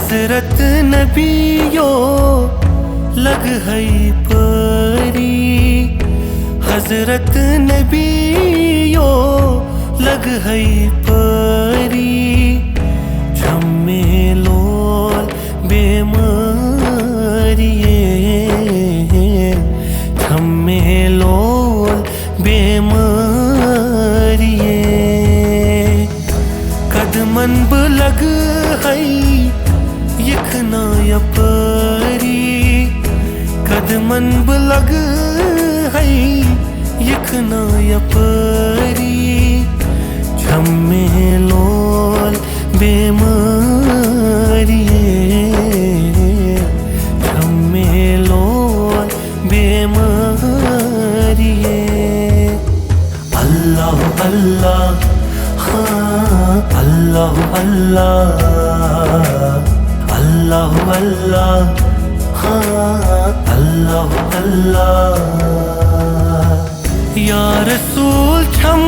حضرت نبیو لگ ہے پری، حضرت نبیو لگ ہے پری، جھمے لول بیماریے، جھمے لول بیماریے، قدمن بلگ ہے یکنا یپری، قدمن بلگ ہے یکنا یپری، جھمے لول بیماریے، جھمے لول بیماریے، اللہ اللہ ہاں اللہ اللہ، اللہ اللہ ہاں اللہ اللہ، یا رسول چھم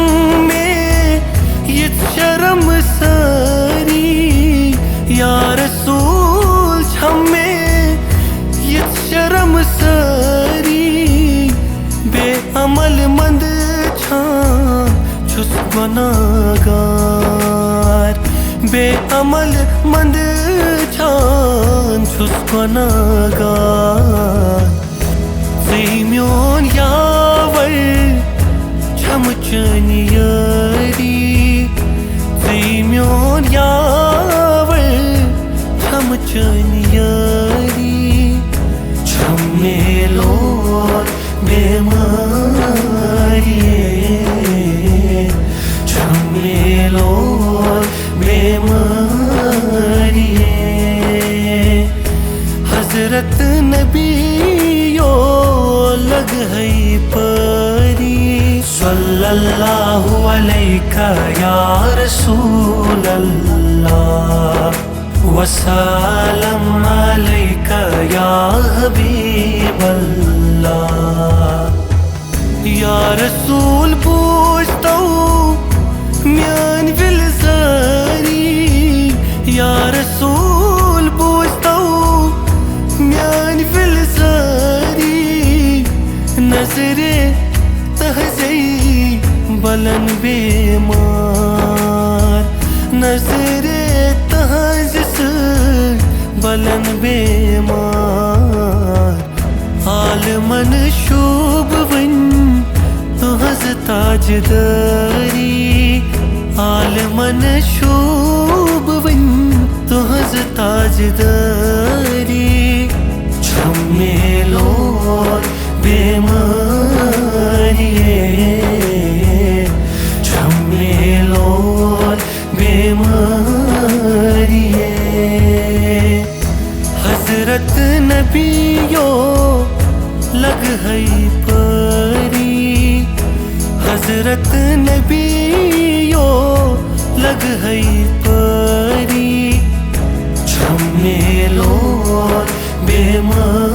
میں یہ شرم ساری، یا رسول چھم میں یہ شرم ساری، بے عمل مند چھان چھس گناہگار، بے عمل مند چھان چھس گناہگار، زیمیون یاور چھم چنی یاری، زیمیون یاور چھم چنی یاری، چھمے لول بیماریے، چھمے لول بیماریے، حضرت نبیو لگ ہے پری، صلی اللہ علیہ یا رسول اللہ، وسلم علیک یا حبیب اللہ، یا رسول پوچھتو میان فلساری، یا رسول پوچھتو میان فلساری، نظر تہذی بلن بیمار، نظر تہذس بلن بیمار، عالمن شوب ون تہذ تاجداری، عالمن شوب ون تہذ تاجداری، چھمے لول بیماریے، چھمے لول بیماریے، حضرت نبیو لگ ہے پری، حضرت نبیو لگ ہے پری، چھمے لول بیماریے۔